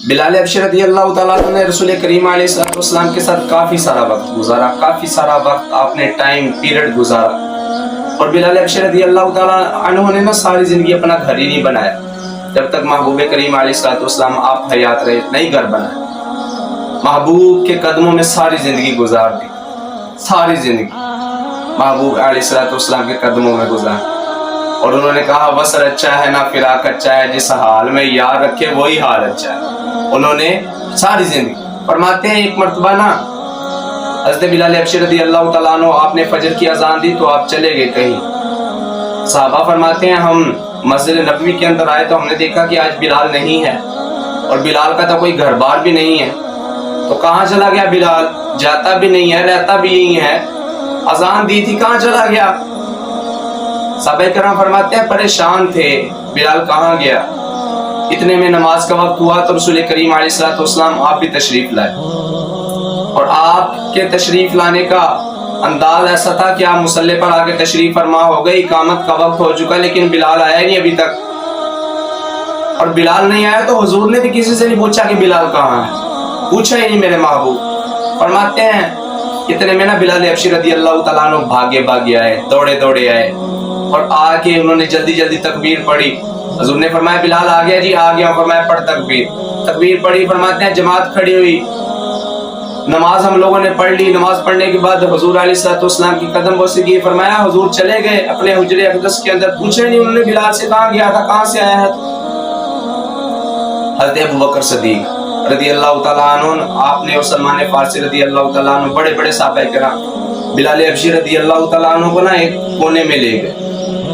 बिलाल हबशी रदी अल्लाह ताला अन्हु ने रसूल करीम अलैहिस्सलाम के साथ काफ़ी सारा वक्त गुजारा, काफ़ी सारा वक्त आपने टाइम पीरियड गुजारा। और बिलाल हबशी रदी अल्लाह ताला अन्हु ने ना सारी ज़िंदगी अपना घर ही नहीं बनाया। जब तक महबूब करीम अलैहिस्सलाम आप हयात रहे नहीं घर बनाया। महबूब के कदमों में सारी ज़िंदगी गुजार दी, सारी ज़िंदगी महबूब अलैहिस्सलाम के कदमों में गुजार। और उन्होंने कहा वसर अच्छा है ना फिराक अच्छा है, जिस हाल में यार रखे वही हाल अच्छा है। उन्होंने सारी जिंदगी फरमाते हैं एक मर्तबा ना हज़रत बिलाल हबशी रदी अल्लाह ताला अन्हु आपने फजर की अजान दी तो आप चले गए कहीं। साहबा फरमाते हैं हम मस्जिद नबवी के अंदर आए तो हमने देखा कि आज बिलाल नहीं है और बिलाल का तो कोई घर बार भी नहीं है। तो कहाँ चला गया बिलाल? जाता भी नहीं है, रहता भी यही है, अजान दी थी, कहाँ चला गया? साहबा किराम फरमाते हैं परेशान थे, बिलाल कहाँ गया। इतने में नमाज का वक्त हुआ तो रसूल करीम अलैहिस्सलाम आप भी तशरीफ लाए। और आपके तशरीफ लाने का अंदाज ऐसा था कि आप मुसल्ले पर आके तशरीफ फरमा हो गए, इकामत का वक्त हो चुका, लेकिन बिलाल आया नहीं अभी तक। और बिलाल नहीं आया तो हुजूर ने भी किसी से नहीं पूछा कि बिलाल कहाँ है, पूछा ही नहीं मेरे महबूब। फरमाते हैं इतने में ना बिलाल हबशी रदी अल्लाह ताला अन्हु भागे आए, दौड़े दौड़े आए और आके उन्होंने जल्दी जल्दी तकबीर पढ़ी। हुजूर ने फरमाया बिलाल आ गया जी, आ गया। फरमाया पढ़ तकबीर पढ़ी। फरमाते हैं जमात खड़ी हुई, नमाज हम लोगों ने पढ़ ली। नमाज पढ़ने के बाद हुजूर अलैहिस्सलाम की कदम बोसी की। फरमाया हुजूर चले गए अपने हुजरे अक़दस के अंदर, पूछे नहीं उन्होंने बिलाल से कहाँ गया था, कहाँ से आया है। हज़रत अबू बकर सिद्दीक़ रदी अल्लाह ताला अन्हु आपने और सलमान फारसी रदी अल्लाह ताला अन्हु बड़े बड़े सहाबा किराम बिलाल हबशी रदी अल्लाह ताला अन्हु को ना एक कोने में ले गए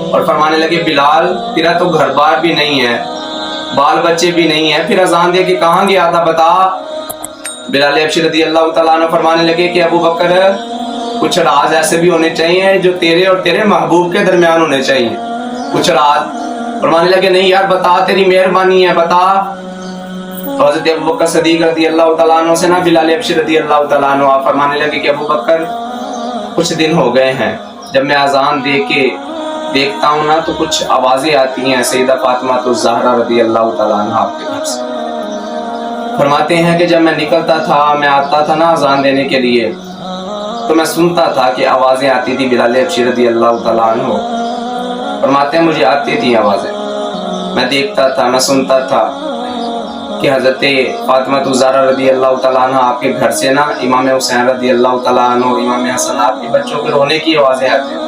और फरमाने लगे बिलाल तेरा तो घर बार भी नहीं है, बाल बच्चे भी नहीं है, फिर अजान दे के कहाँ गया था बता। बिलाल हबशी रदी अल्लाह ताला अन्हु फरमाने लगे कि अबू बकर कुछ राज ऐसे भी होने चाहिए जो तेरे और तेरे महबूब के दरमियान होने चाहिए, कुछ राज। फरमाने लगे नहीं यार बता, तेरी मेहरबानी है बता। हज़रत अबू बकर सिद्दीक़ रदी अल्लाह ताला अन्हु से ना बिलाल हबशी रदी अल्लाह ताला अन्हु आप फरमाने लगे कि अबू बकर कुछ दिन हो गए हैं जब मैं अजान दे के देखता हूँ ना तो कुछ आवाजें आती हैं सैयदा फातिमा तो ज़हरा रदी अल्लाह ताला अन्हा आपके घर से। फरमाते हैं कि जब मैं निकलता था, मैं आता था ना अजान देने के लिए तो मैं सुनता था कि आवाजें आती थी बिलाल हबशी रदी अल्लाह ताला अन्हु। फरमाते हैं मुझे आती थी आवाजें, मैं देखता था, मैं सुनता था कि हज़रत फातिमा तो ज़हरा रदी अल्लाह ताला अन्हा आपके घर से ना इमाम हुसैन रदी अल्लाह ताला अन्हु, इमाम हसन आपके बच्चों के रोने की आवाजें आती थी।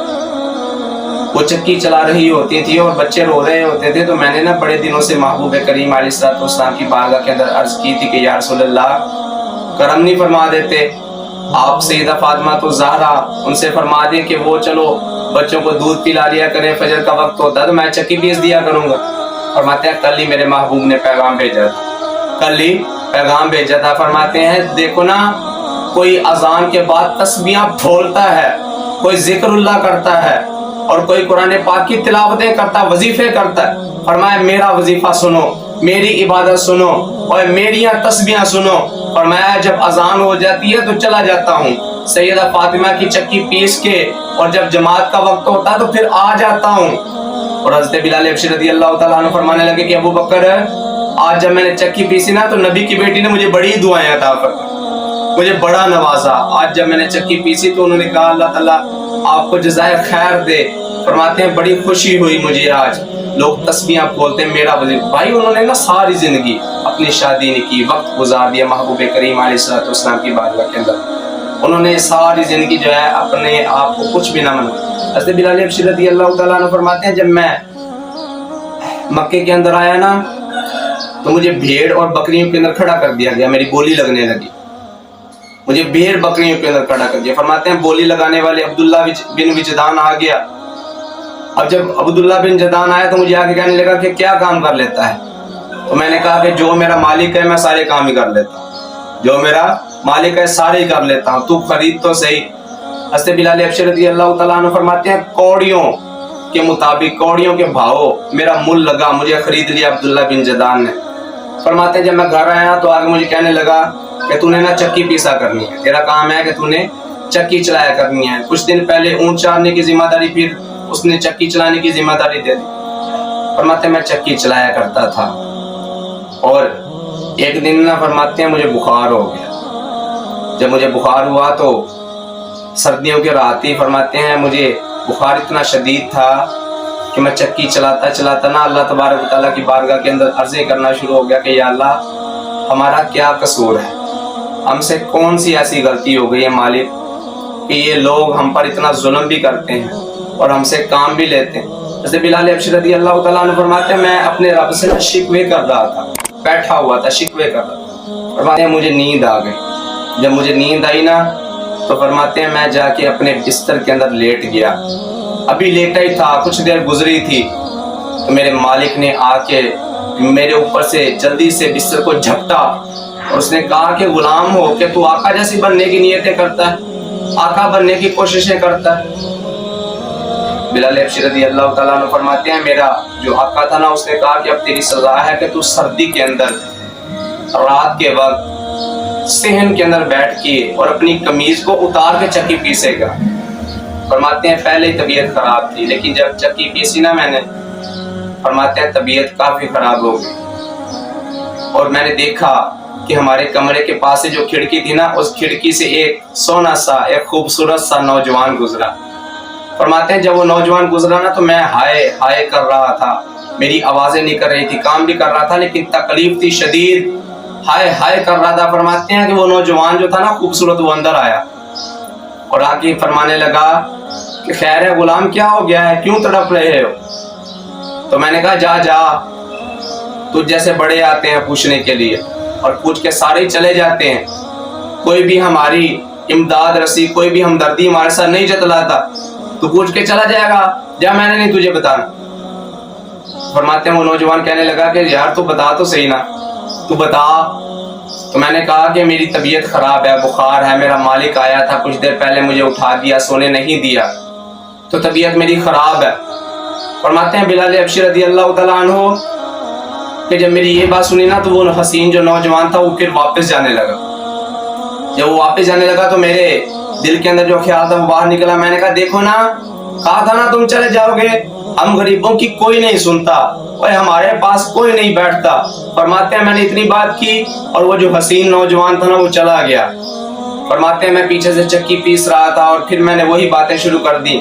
वो चक्की चला रही होती थी और बच्चे रो रहे होते थे। तो मैंने ना बड़े दिनों से महबूब करीम अलैहिस्सलाम की बारगाह के अंदर अर्ज की थी कि या रसूलल्लाह करम नहीं फरमा देते आप सैयदा फातिमा तो ज़हरा, उनसे फरमा दें कि वो चलो बच्चों को दूध पिला लिया करें, फजर का वक्त होता है तो मैं चक्की पीस दिया करूँगा। फरमाते हैं कल ही मेरे महबूब ने पैगाम भेजा था, कल ही पैगाम भेजा था। फरमाते हैं देखो ना कोई अजान के बाद तस्बीहां बोलता है, कोई जिक्रुल्लाह करता है और कोई कुरान पाक की तिलावतें करता, वजीफे करता है। फरमाया मेरा वजीफा सुनो, मेरी इबादत सुनो और मेरी तस्बीहां सुनो। फरमाया जब अजान हो जाती है तो चला जाता हूँ सैयदा फातिमा की चक्की पीस के और जब जमात का वक्त होता है तो फिर आ जाता हूँ। और हज़रत बिलाल हबशी रदी अल्लाह ताला अन्हु फरमाने लगे कि अबू बकर आज जब मैंने चक्की पीसी ना तो नबी की बेटी ने मुझे बड़ी दुआएं अता फरमाई, मुझे बड़ा नवाजा। आज जब मैंने चक्की पीसी तो उन्होंने कहा अल्लाह ताला आपको जज़ाए खैर दे। फरमाते हैं बड़ी खुशी हुई मुझे, आज लोग तस्बीहां बोलते हैं मेरा वजीर। भाई उन्होंने ना सारी जिंदगी अपनी शादी नहीं की, वक्त गुजार दिया महबूब करीम अलैहिस्सलाम की बारगाह के अंदर। उन्होंने सारी जिंदगी जो है अपने आप को कुछ भी ना मना। हज़रत बिलाल हबशी रदी अल्लाह ताला अन्हु फरमाते हैं जब मैं मक्के के अंदर आया ना तो मुझे भेड़ और बकरियों के अंदर खड़ा कर दिया गया, मेरी बोली लगने लगी, मुझे भेड़ बकरियों के अंदर खड़ा कर दिया। फरमाते हैं बोली लगाने वाले अब्दुल्ला बिन विजदान आ गया। अब जब अब्दुल्ला बिन जदान आया तो मुझे आके कहने लगा कि क्या काम कर लेता है। तो मैंने कहा कि जो मेरा मालिक है मैं सारे काम ही कर लेता हूँ, जो मेरा मालिक है सारे ही कर लेता हूँ, तू खरीद तो सही। हज़रत बिलाल हबशी रदी अल्लाह ताला अन्हु फरमाते हैं कौड़ियों के मुताबिक, कौड़ियों के भाव मेरा मुल लगा, मुझे खरीद लिया अब्दुल्ला बिन जदान ने। फरमाते हैं जब मैं घर आया तो आगे मुझे कहने लगा कि तूने ना चक्की पीसा करनी है, तेरा काम है कि तूने चक्की चलाया करनी है। कुछ दिन पहले ऊंट चारने की जिम्मेदारी फिर उसने चक्की चलाने की जिम्मेदारी दे दी। फरमाते मैं चक्की चलाया करता था और ایک دن نہ فرماتے ہیں مجھے بخار ہو گیا. جب مجھے بخار ہوا تو سردیوں کی رات ہی فرماتے ہیں مجھے بخار اتنا شدید تھا کہ میں چکی چلاتا نا اللہ تبارک و تعالیٰ کی بارگاہ کے اندر عرضیں کرنا شروع ہو گیا کہ یا اللہ ہمارا کیا قصور ہے, ہم سے کون سی ایسی غلطی ہو گئی ہے مالک کہ یہ لوگ ہم پر اتنا ظلم بھی کرتے ہیں اور ہم سے کام بھی لیتے ہیں. جیسے بلال حبشی رضی اللہ تعالیٰ عنہ فرماتے ہیں میں اپنے رب سے شکوے کر رہا تھا, بیٹھا ہوا تھا شکوے کر رہا تھا. فرماتے ہیں مجھے نیند آ گئی. جب مجھے نیند آئی نا تو فرماتے ہیں میں جا کے اپنے بستر کے اندر لیٹ گیا. ابھی لیٹا ہی تھا, کچھ دیر گزری تھی تو میرے مالک نے آ کے میرے اوپر سے جلدی سے بستر کو جھپٹا اور اس نے کہا کہ غلام ہو کہ تو آقا جیسی بننے کی نیتیں کرتا ہے, آقا بننے کی کوششیں کرتا ہے. بلال حبشی رضی اللہ تعالیٰ عنہ فرماتے ہیں میرا جو آقا تھا نا اس نے کہا کہ اب تیری سزا ہے کہ تو سردی کے اندر رات کے وقت صحن کے اندر بیٹھ کے اور اپنی قمیض کو اتار کے چکی پیسے گا. فرماتے ہیں پہلے ہی طبیعت خراب تھی لیکن جب چکی پیسی نا میں نے, فرماتے ہیں طبیعت کافی خراب ہو گئی اور میں نے دیکھا کہ ہمارے کمرے کے پاس سے جو کھڑکی تھی نا اس کھڑکی سے ایک سونا سا ایک خوبصورت سا نوجوان گزرا. فرماتے ہیں جب وہ نوجوان گزرا نا تو میں ہائے ہائے کر رہا تھا, میری آوازیں نہیں کر رہی تھی, کام بھی کر رہا تھا لیکن تکلیف تھی شدید, ہائے ہائے کر رہا تھا. فرماتے ہیں کہ وہ نوجوان جو تھا نا خوبصورت وہ اندر آیا اور آ کے فرمانے لگا کہ خیر ہے غلام کیا ہو گیا ہے, کیوں تڑپ رہے ہو؟ تو میں نے کہا جا جا, تو جیسے بڑے آتے ہیں پوچھنے کے لیے اور پوچھ کے سارے چلے جاتے ہیں, کوئی بھی ہماری امداد رسی کوئی بھی ہمدردی ہمارے ساتھ نہیں جتلاتا, تو پوچھ کے چلا جائے گا, جا میں نے نہیں تجھے بتانا. فرماتے ہیں وہ نوجوان کہنے لگا کہ یار تو بتا تو صحیح نا, تو بتا. تو میں نے کہا کہ میری طبیعت خراب ہے, بخار ہے, میرا مالک آیا تھا کچھ دیر پہلے مجھے اٹھا دیا, سونے نہیں دیا, تو طبیعت میری خراب ہے. فرماتے ہیں بلال حبشی رضی اللہ تعالیٰ عنہ کہ جب میری یہ بات سنی نا تو وہ حسین جو نوجوان تھا وہ پھر واپس جانے لگا. جب وہ واپس جانے لگا تو میرے دل کے اندر جو خیال تھا وہ باہر نکلا. میں نے کہا دیکھو نا, کہا تھا نا تم چلے جاؤ گے, ہم غریبوں کی کوئی نہیں سنتا اور ہمارے پاس کوئی نہیں بیٹھتا. فرماتے ہیں میں نے اتنی بات کی اور وہ جو حسین نوجوان تھا نا وہ چلا گیا. فرماتے ہیں میں پیچھے سے چکی پیس رہا تھا اور پھر میں نے وہی باتیں شروع کر دی,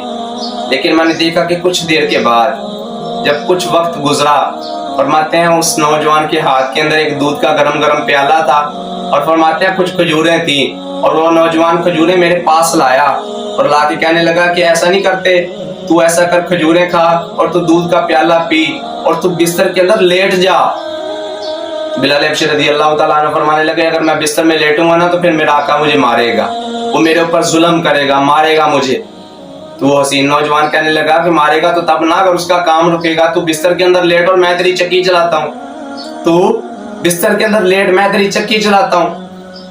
لیکن میں نے دیکھا کہ کچھ دیر کے بعد جب کچھ وقت گزرا, فرماتے ہیں اس نوجوان کے ہاتھ کے اندر ایک دودھ کا گرم گرم پیالہ تھا اور فرماتے ہیں کچھ کھجوریں تھیں اور وہ نوجوان کھجوریں میرے پاس لایا اور لا کے کہنے لگا کہ ایسا نہیں کرتے, تو ایسا کر کھجوریں کھا اور تو دودھ کا پیالہ پی اور تو بستر کے اندر لیٹ جا. بلال حبشی رضی اللہ تعالیٰ عنہ فرمانے لگے اگر میں بستر میں لیٹوں گا نا تو پھر میرا آقا مجھے مارے گا, وہ میرے اوپر ظلم کرے گا, مارے گا مجھے. تو وہ حسین نوجوان کہنے لگا کہ مارے گا تو تب نہ اگر اس کا کام رکے گا, تو بستر کے اندر لیٹ اور میں تیری چکی چلاتا ہوں, تو بستر کے اندر لیٹ میں تیری چکی چلاتا ہوں.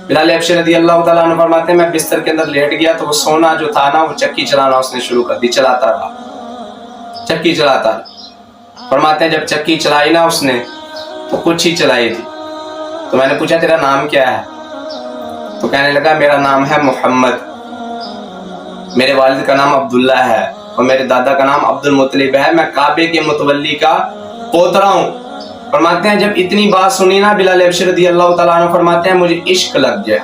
بلال حبشی رضی اللہ تعالیٰ عنہ فرماتے ہیں میں بستر کے اندر لیٹ گیا تو وہ سونا جو تھا نا وہ چکی چلانا اس نے شروع کر دی, چلاتا رہا, چکی چلاتا رہا. فرماتے ہیں جب چکی چلائی نا اس نے تو کچھ ہی چلائی تھی, تو میں نے پوچھا تیرا نام کیا ہے؟ تو کہنے لگا میرا نام ہے محمد, میرے والد کا نام عبداللہ ہے اور میرے دادا کا نام عبد المطلب ہے, میں کعبے کے متولی کا پوترا ہوں. فرماتے ہیں جب اتنی بات سنی نا بلال حبشی رضی اللہ تعالیٰ عنہ فرماتے ہیں مجھے عشق لگ گیا,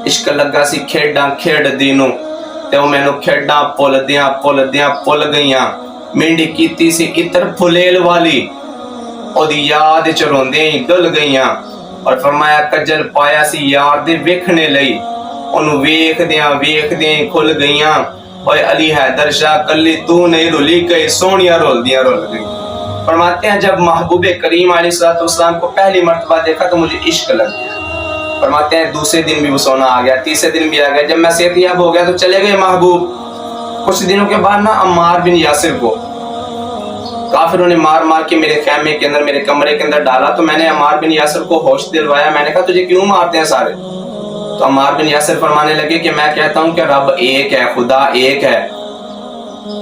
عشق لگا سی کھیڈاں کھیڈ دینوں تے او مینوں کھیڈاں پل گئیاں, منڈی کیتی سی اتر پھلیل والی او دی یاد چ روندیاں ہی ڈل گئیاں. اور فرمایا کجل پایا سی یار دے ویکھنے لئی, اونوں ویکھدیاں کھل گئیاں, اوے علی حیدر شاہ کلی تو نہیں رلی کئی سونیاں رولدیاں رول گئی. فرماتے ہیں جب محبوب کریم علیہ الصلوۃ والسلام کو پہلی مرتبہ دیکھا تو مجھے عشق لگ گیا. فرماتے ہیں دوسرے دن بھی وہ سونا آ گیا, تیسرے دن بھی آ گیا. جب میں صحت یاب ہو گیا تو چلے گئے محبوب. کچھ دنوں کے بعد نا عمار بن یاسر کو کافروں نے مار کے میرے خیمے کے اندر میرے کمرے کے اندر ڈالا, تو میں نے عمار بن یاسر کو ہوش دلوایا. میں نے کہا تجھے کیوں مارتے ہیں سارے؟ تو عمار بن یاسر فرمانے لگے کہ میں کہتا ہوں کہ رب ایک ہے, خدا ایک ہے,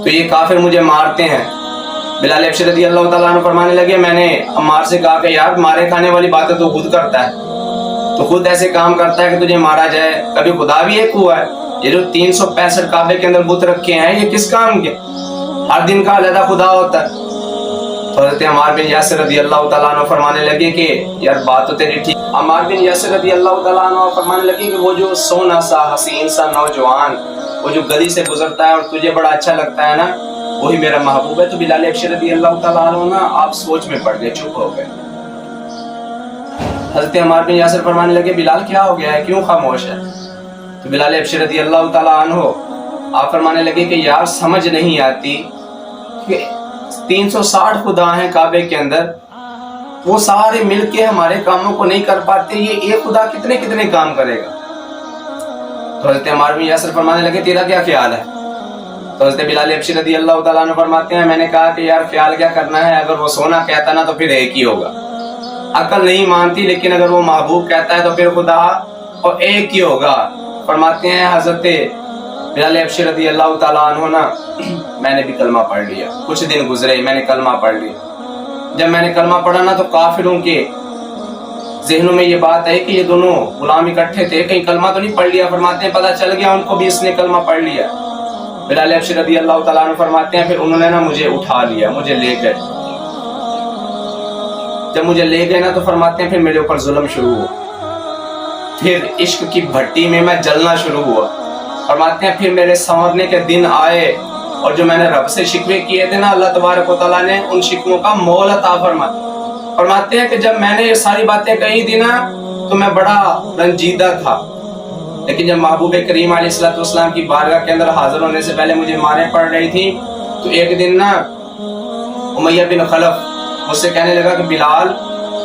تو یہ کافر مجھے مارتے ہیں. بلال حبشی رضی اللہ تعالیٰ عنہ فرمانے لگے میں نے عمار سے کہا کہ یار مارے کھانے والی باتیں تو خود کرتا ہے, تو خود ایسے کام کرتا ہے کہ تجھے مارا جائے, کبھی خدا بھی ایک ہوا ہے؟ یہ جو 365 کعبے کے اندر بت رکھے ہیں یہ کس کام کے؟ ہر دن کا علیحدہ خدا ہوتا ہے. تو حضرت عمار بن یاسر رضی اللہ تعالیٰ عنہ فرمانے لگے کہ یار بات تو تیری ٹھیک. عمار بن یاسر رضی اللہ تعالیٰ عنہ فرمانے لگے کہ وہ جو سونا سا حسین سا نوجوان وہ جو گلی سے گزرتا ہے اور تجھے بڑا اچھا لگتا ہے نا, وہی میرا محبوب ہے. تو بلال حبشی رضی اللہ تعالیٰ عنہ نا آپ سوچ میں پڑ گئے, چپ ہو گئے. حضرت عمار بن یاسر فرمانے لگے بلال کیا ہو گیا ہے, کیوں خاموش ہے؟ تو بلال حبشی رضی اللہ تعالیٰ عنہ آپ فرمانے لگے کہ یار سمجھ نہیں آتی کہ 360 خدا ہیں کعبے کے اندر, وہ سارے مل کے ہمارے کاموں کو نہیں کر پاتے, یہ ایک خدا کتنے کتنے کام کرے گا. تو حضرت عمار بن یاسر فرمانے لگے تیرا کیا خیال ہے؟ تو حضرت بلال حبشی رضی اللہ تعالیٰ عنہ فرماتے ہیں میں نے کہا کہ یار خیال کیا کرنا ہے, اگر وہ سونا کہتا نا تو پھر ایک ہی ہوگا. عقل نہیں مانتی, لیکن اگر وہ محبوب کہتا ہے تو پھر خدا اور ایک ہی ہوگا. فرماتے ہیں حضرت بلال حبشی رضی اللہ تعالیٰ عنہ نا میں نے بھی کلمہ پڑھ لیا. کچھ دن گزرے میں نے کلمہ پڑھ لیا. جب میں نے کلمہ پڑھا نا تو کافروں کے ذہنوں میں یہ بات ہے کہ یہ دونوں غلام اکٹھے تھے, کہیں کلمہ تو نہیں پڑھ لیا. فرماتے ہیں پتہ چل گیا ان کو بھی اس نے کلمہ پڑھ لیا. بلال حبشی رضی اللہ تعالیٰ عنہ فرماتے ہیں پھر انہوں نے نا مجھے اٹھا لیا, مجھے لے گئے. جب مجھے لے گئے نا تو فرماتے ہیں پھر میرے اوپر ظلم شروع ہوا, پھر عشق کی بھٹی میں میں جلنا شروع ہوا. فرماتے ہیں پھر میرے سنورنے کے دن آئے اور جو میں نے رب سے شکوے کیے تھے نا اللہ تبارک و تعالیٰ نے ان شکووں کا مول عطا فرمایا. فرماتے ہیں کہ جب میں نے یہ ساری باتیں کہی تھی نا تو میں بڑا رنجیدہ تھا, لیکن جب محبوب کریم علیہ السلام کی بارگاہ کے اندر حاضر ہونے سے پہلے مجھے ماریں پڑ رہی تھی, تو ایک دن نا امیہ بن خلف مجھ سے کہنے لگا کہ بلال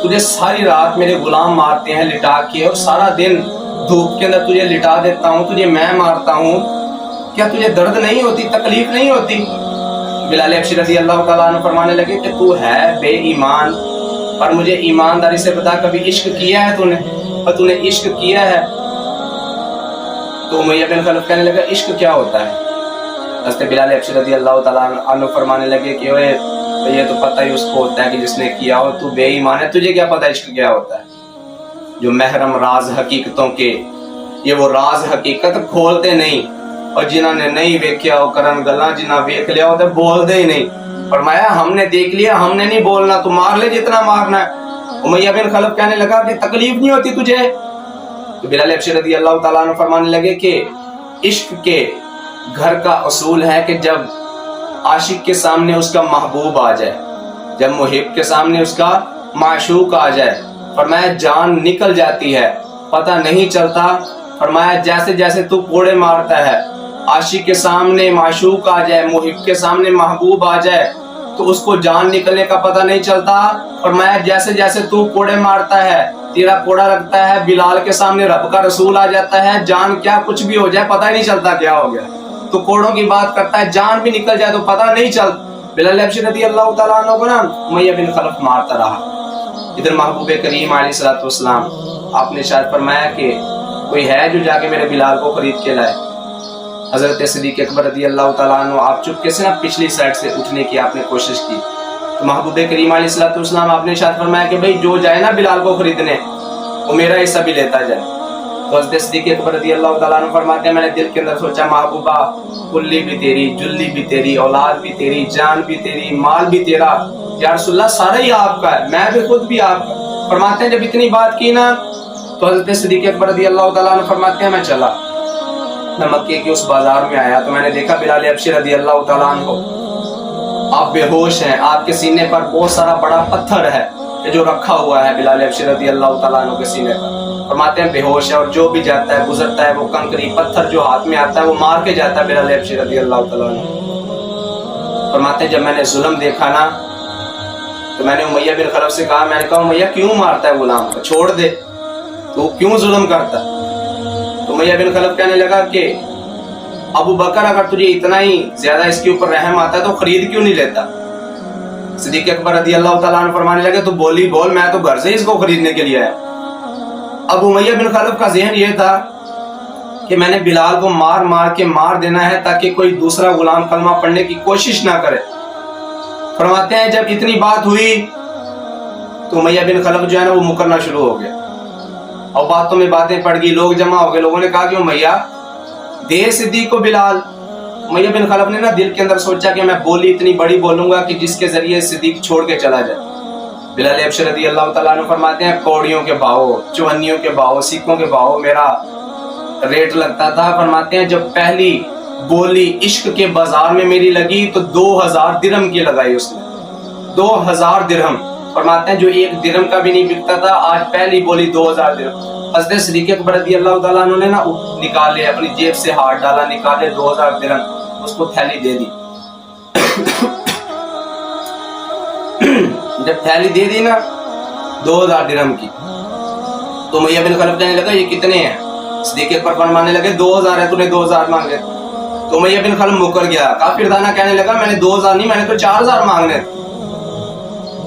تجھے ساری رات میرے غلام مارتے ہیں لٹا کے, اور سارا دن دھوپ کے اندر تجھے لٹا دیتا ہوں, تجھے میں مارتا ہوں, کیا تجھے درد نہیں ہوتی, تکلیف نہیں ہوتی؟ بلال حبشی رضی اللہ تعالیٰ عنہ فرمانے لگے کہ تو ہے بے ایمان, پر مجھے ایمانداری سے بتا کبھی عشق کیا ہے تو نے, اور تو نے عشق کیا ہے؟ تو امیہ بن خلف کہنے لگا عشق کیا ہوتا ہے؟ حضرت بلال حبشی رضی اللہ تعالیٰ عنہ فرمانے لگے کہ یہ تو پتہ ہی اس کو ہوتا ہے کہ جس نے کیا ہو, تو بے ایمان ہے, تجھے کیا پتہ عشق کیا ہوتا ہے؟ جو محرم راز حقیقتوں کے یہ وہ راز حقیقت کھولتے نہیں, اور جنہوں نے نہیں ویکھیا ہو کرن گلاں, جنہاں ویکھ لیا ہو تو بول دے ہی نہیں. فرمایا ہم نے دیکھ لیا, ہم نے نہیں بولنا, تو مار لے جتنا مارنا ہے. امیہ بن خلف کہنے لگا کہ تکلیف نہیں ہوتی تجھے؟ تو بلال حبشی رضی اللہ تعالیٰ عنہ فرمانے لگے کہ عشق کے گھر کا اصول ہے کہ جب عاشق کے سامنے اس کا محبوب آ جائے, جب محب کے سامنے اس کا معشوق آ جائے, فرمایا جان نکل جاتی ہے, پتہ نہیں چلتا. فرمایا جیسے جیسے تو کوڑے مارتا ہے, عاشق کے سامنے معشوق آ جائے, محب کے سامنے محبوب آ جائے تو اس کو جان نکلنے کا پتہ نہیں چلتا. فرمایا جیسے جیسے تو کوڑے مارتا ہے, تیرا کوڑا لگتا ہے, بلال کے سامنے رب کا رسول آ جاتا ہے, جان کیا کچھ بھی ہو جائے پتہ ہی نہیں چلتا کیا ہو گیا. تو کوڑوں کی بات کرتا ہے, جان بھی نکل جائے تو پتہ نہیں چلتا. بلال حبشی رضی اللہ تعالیٰ عنہ کو نا امیہ بن خلف مارتا رہا. ادھر محبوب کریم علیہ السلام آپ نے ارشاد فرمایا کہ کوئی ہے جو جا کے میرے بلال کو خرید کے لائے. حضرت صدیق اکبر رضی اللہ تعالیٰ عنہ آپ چپکے سے نا پچھلی سائڈ سے اٹھنے کی آپ نے کوشش کی, تو محبوب کریم علیہ السلام آپ نے ارشاد فرمایا کہ بھئی جو جائے نا بلال کو خریدنے وہ میرا حصہ بھی لیتا جائے. تو حضرت صدیق اکبر رضی اللہ تعالیٰ عنہ فرماتے ہیں میں نے دل کے اندر سوچا محبوبہ کلی بھی تیری, جلی بھی تیری, اولاد بھی تیری, جان بھی تیری, مال بھی تیرا, یا رسول اللہ سارا ہی آپ کا ہے, میں بھی خود بھی آپ کا. فرماتے ہیں جب اتنی بات کی نا تو حضرت صدیق اکبر رضی اللہ تعالیٰ عنہ فرماتے ہیں میں چلا, میں مکے کے اس بازار میں آیا تو میں نے دیکھا بلال حبشی رضی اللہ تعالیٰ عنہ آپ بے ہوش ہیں, آپ کے سینے پر بہت سارا بڑا پتھر ہے جو رکھا ہوا ہے بلال حبشی رضی اللہ تعالیٰ عنہ کے سینے پر. فرماتے ہیں بے ہوش ہے, اور جو بھی جاتا ہے گزرتا ہے وہ کنکری پتھر جو ہاتھ میں آتا ہے وہ مار کے جاتا ہے بلال حبشی رضی اللہ تعالیٰ عنہ. فرماتے ہیں جب میں نے ظلم دیکھا نا تو میں نے امیہ بن خلف سے کہا, میں نے کہا امیہ کیوں مارتا ہے غلام کو, چھوڑ دے, تو کیوں ظلم کرتا ہے؟ تو امیہ بن خلف کہنے لگا کہ ابو بکر اگر تجھے اتنا ہی زیادہ اس کے اوپر رحم آتا ہے تو خرید کیوں نہیں لیتا؟ صدیق اکبر رضی اللہ تعالیٰ عنہ فرمانے لگے تو بولی بول, میں تو گھر سے اس کو خریدنے کے لیے آیا. اب امیہ بن خلف کا ذہن یہ تھا کہ میں نے بلال کو مار مار کے مار دینا ہے تاکہ کوئی دوسرا غلام کلمہ پڑھنے کی کوشش نہ کرے. فرماتے ہیں جب اتنی بات ہوئی تو امیہ بن خلف جو ہے نا وہ مکرنا شروع ہو گیا, اور باتوں میں باتیں پڑ گئی, لوگ جمع ہو گئے. لوگوں نے کہا کہ امیہ دے صدیق کو بلال, उमैया बिन खलफ ने ना दिल के अंदर सोचा कि मैं बोली इतनी बड़ी बोलूंगा कि जिसके जरिए सिद्दीक छोड़ के चला जाए। बिलाल हबशी रदी अल्लाह तआला अन्हु फरमाते हैं कौड़ियों के भाव, चौहनियों के भाव, सिक्कों के भाव मेरा रेट लगता था। फरमाते हैं जब पहली बोली इश्क के बाजार में मेरी लगी तो 2000 दिरहम की लगाई उसने, 2000 दिरहम। फरमाते हैं जो एक दिरहम का भी नहीं बिकता था, आज पहली बोली 2000 दिरहम। हज़रत सिद्दीक़ अकबर रज़ी अल्लाह तआला अन्हु ने ना निकाले, अपनी जेब से हाथ डाला, निकाले 2000 दिरहम, उसको थैली दे दी। जब थैली दे दी ना 2000 दिरहम की, तो उमैया बिन खलफ कहने लगा ये कितने हैं? सिद्दीक़ अकबर फरमाने लगे 2000 है, तूने 2000 मांगे। तो उमैया बिन खलफ मुकर गया, काफिर दाना कहने लगा मैंने 2000 नहीं, मैंने तो 4000 मांगने।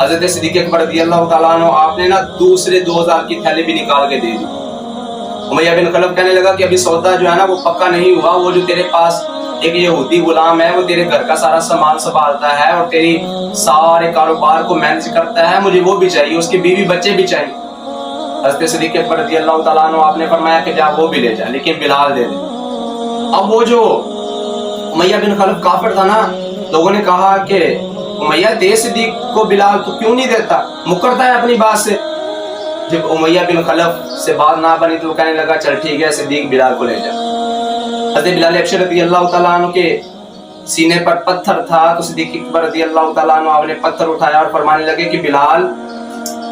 हज़रत सिद्दीक़ अकबर रज़ी अल्लाह तआला अन्हु आपने ना दूसरे 2000 की थैली भी निकाल के दे दी। उमैया बिन खलफ कहने लगा कि अभी सौदा जो है ना वो पक्का नहीं हुआ, वो जो तेरे पास एक यहूदी गुलाम है वो तेरे घर का सारा सामान संभालता है और तेरी सारे कारोबार को मैनेज करता है, मुझे वो भी चाहिए, उसके बीवी बच्चे भी चाहिए। हज़रत सिद्दीक़ अकबर रज़ी अल्लाह तआला अन्हु आपने फरमाया कि जा वो भी ले जा, लेकिन बिलाल दे दे। अब वो जो उमैया बिन खलफ काफिर था ना, लोगों ने कहा कि उमैया दे सिद्दीक को बिलाल, तो क्यों नहीं देता, मुकरता है अपनी बात से। जब उमैया बिन खलफ से बात ना बनी तो कहने लगा चल ठीक है सिद्दीक बिलाल को ले जा। हज़रत बिलाल हबशी रज़ी अल्लाह तआला अन्हु के सीने पर पत्थर था, तो सिद्दीक अकबर रज़ी अल्लाह तआला अन्हु आपने पत्थर उठाया और फरमाने लगे कि बिलाल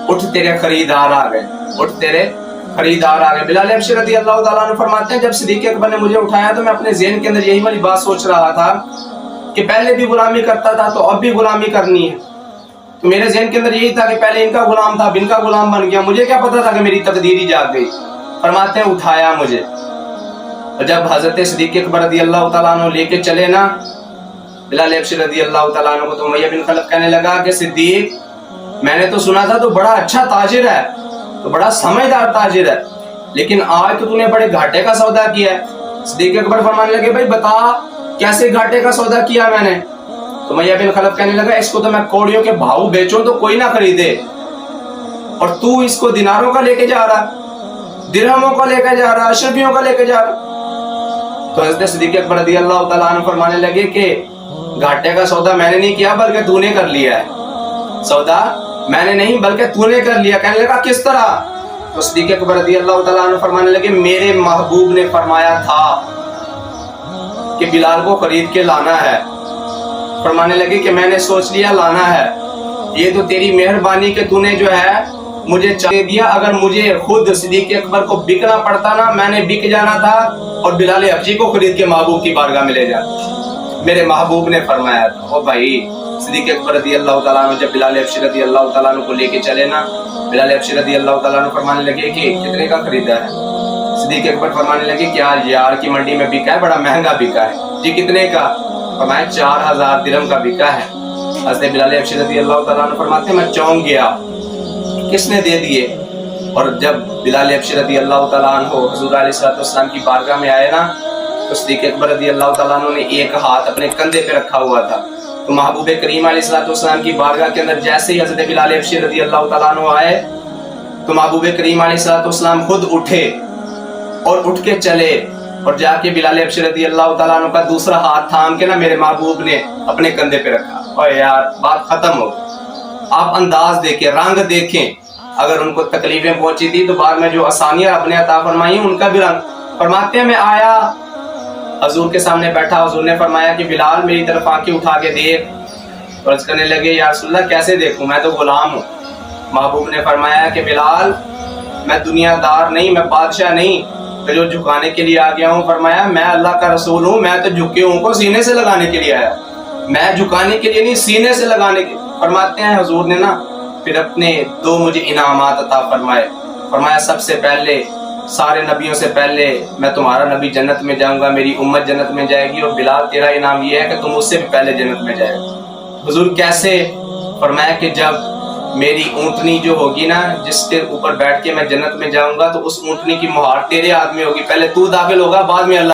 उठ तेरे खरीदार आ गए, उठ तेरे खरीदार आ गए। बिलाल हबशी रज़ी अल्लाह तआला अन्हु फरमाते हैं जब सिद्दीक अकबर ने मुझे उठाया तो मैं अपने ज़हन के अंदर यही वाली बात सोच रहा था कि पहले भी गुलामी करता था तो अब भी गुलामी करनी है। तो मेरे ज़हन के अंदर यही था कि पहले इनका गुलाम था, अब इनका गुलाम बन गया, मुझे क्या पता था कि मेरी तकदीर ही जाग गई। फरमाते हैं उठाया मुझे, और जब हज़रत सिद्दीक अकबर रज़ी अल्लाह तआला अन्हु लेके चले ना बिलाल हबशी रज़ी अल्लाह तआला अन्हु को, तो उमैया बिन खलफ कहने लगा कि सिद्दीक मैंने तो सुना था तो बड़ा अच्छा ताजिर है, तो बड़ा समझदार ताजिर है, लेकिन आज तो तूने बड़े घाटे का सौदा किया है। सिद्दीक अकबर फरमाने लगे भाई बता कैसे घाटे का सौदा किया मैंने। तो उमैया बिन खलफ कहने लगा इसको तो मैं कौड़ियों के भाव बेचूं तो कोई ना खरीदे, और तू इसको दिनारों का लेके जा रहा, दिरहमों का लेके जा रहा, अशरफियों का लेके जा रहा। तो हज़रत सिद्दीक अकबर रज़ी अल्लाह तआला अन्हु फरमाने लगे कि घाटे का सौदा मैंने नहीं किया बल्कि तूने कर लिया है, सौदा मैंने नहीं बल्कि तूने कर लिया। कहने लगा किस तरह? तो सिद्दीक अकबर रज़ी अल्लाह तआला अन्हु फरमाने लगे मेरे महबूब ने फरमाया था कि बिलाल को खरीद के लाना है। फरमाने लगे कि मैंने सोच लिया लाना है, ये तो तेरी मेहरबानी कि तूने जो है मुझे दे दिया, अगर मुझे खुद सिद्दीक अकबर को बिकना पड़ता ना मैंने बिक जाना था और बिलाल हबशी को खरीद के महबूब की बारगाह में ले जाता। मेरे महबूब ने फरमाया था। ओ भाई सिद्दीक अकबर रज़ी अल्लाह तआला अन्हु जब बिलाल हबशी रज़ी अल्लाह तआला अन्हु को लेके चले ना, बिलाल हबशी रज़ी अल्लाह तआला अन्हु फरमाने लगे कि कितने का खरीदा है? सिद्दीक अकबर फरमाने लगे कि यार की मंडी में बिका है, बड़ा महंगा बिका है। जी कितने का? फरमाया 4000 दिरहम का बिका है। हज़रत बिलाल हबशी रज़ी अल्लाह तआला अन्हु फरमाते मैं चौंक गया, किसने दे दिए? और जब बिलाल हबशी रज़ी अल्लाह तआला अन्हु हुज़ूर अलैहिस्सलातु वस्सलाम की बारगाह में आए ना, तो सिद्दीक अकबर रज़ी अल्लाह तआला अन्हु ने एक हाथ अपने कंधे पे रखा हुआ था। तो महबूब करीम अलैहिस्सलातु वस्सलाम की बारगाह के अंदर जैसे ही हज़रत बिलाल हबशी रज़ी अल्लाह तआला अन्हु आए, तो महबूब करीम अलैहिस्सलातु वस्सलाम खुद उठे और उठ के चले और जाके बिलाल हबशी रज़ी अल्लाह तआला अन्हु का दूसरा हाथ थाम के ना मेरे महबूब ने अपने कंधे पे रखा। और यार बात खत्म हो गई। आप अंदाज देखें, रंग देखें, अगर उनको तकलीफें पहुंची थी तो बाद में जो आसानियां रब ने अता फरमाई उनका भी रंग। फरमाते हैं मैं आया हजूर के सामने बैठा, हजूर ने फरमाया कि बिलाल मेरी तरफ आंखें उठा के देख। अर्ज करने लगे या रसूलल्लाह कैसे देखूं, मैं तो गुलाम हूँ। महबूब ने फरमाया कि बिलाल मैं दुनियादार नहीं, मैं बादशाह नहीं, तो जो झुकाने के लिए आ गया हूँ। फरमाया मैं अल्लाह का रसूल हूँ, मैं तो झुके हूँ को सीने से लगाने के लिए आया, मैं झुकाने के लिए नहीं सीने से लगाने के। फरमाते हैं हजूर ने ना फिर अपने दो मुझे इनामात अता फरमाए। फरमाया सबसे पहले सारे नबियों से पहले मैं तुम्हारा नबी जन्नत में जाऊंगा, मेरी उम्मत जन्नत में जाएगी, और बिलाल तेरा इनाम ये है कि तुम उससे भी पहले जन्नत में जाएगा। हुजूर कैसे? फरमाया कि जब मेरी ऊँटनी जो होगी ना जिसके ऊपर बैठ के मैं जन्नत में जाऊंगा तो उस ऊँटनी की मुहार तेरे हाथ में होगी, पहले तू दाखिल होगा बाद में अल्लाह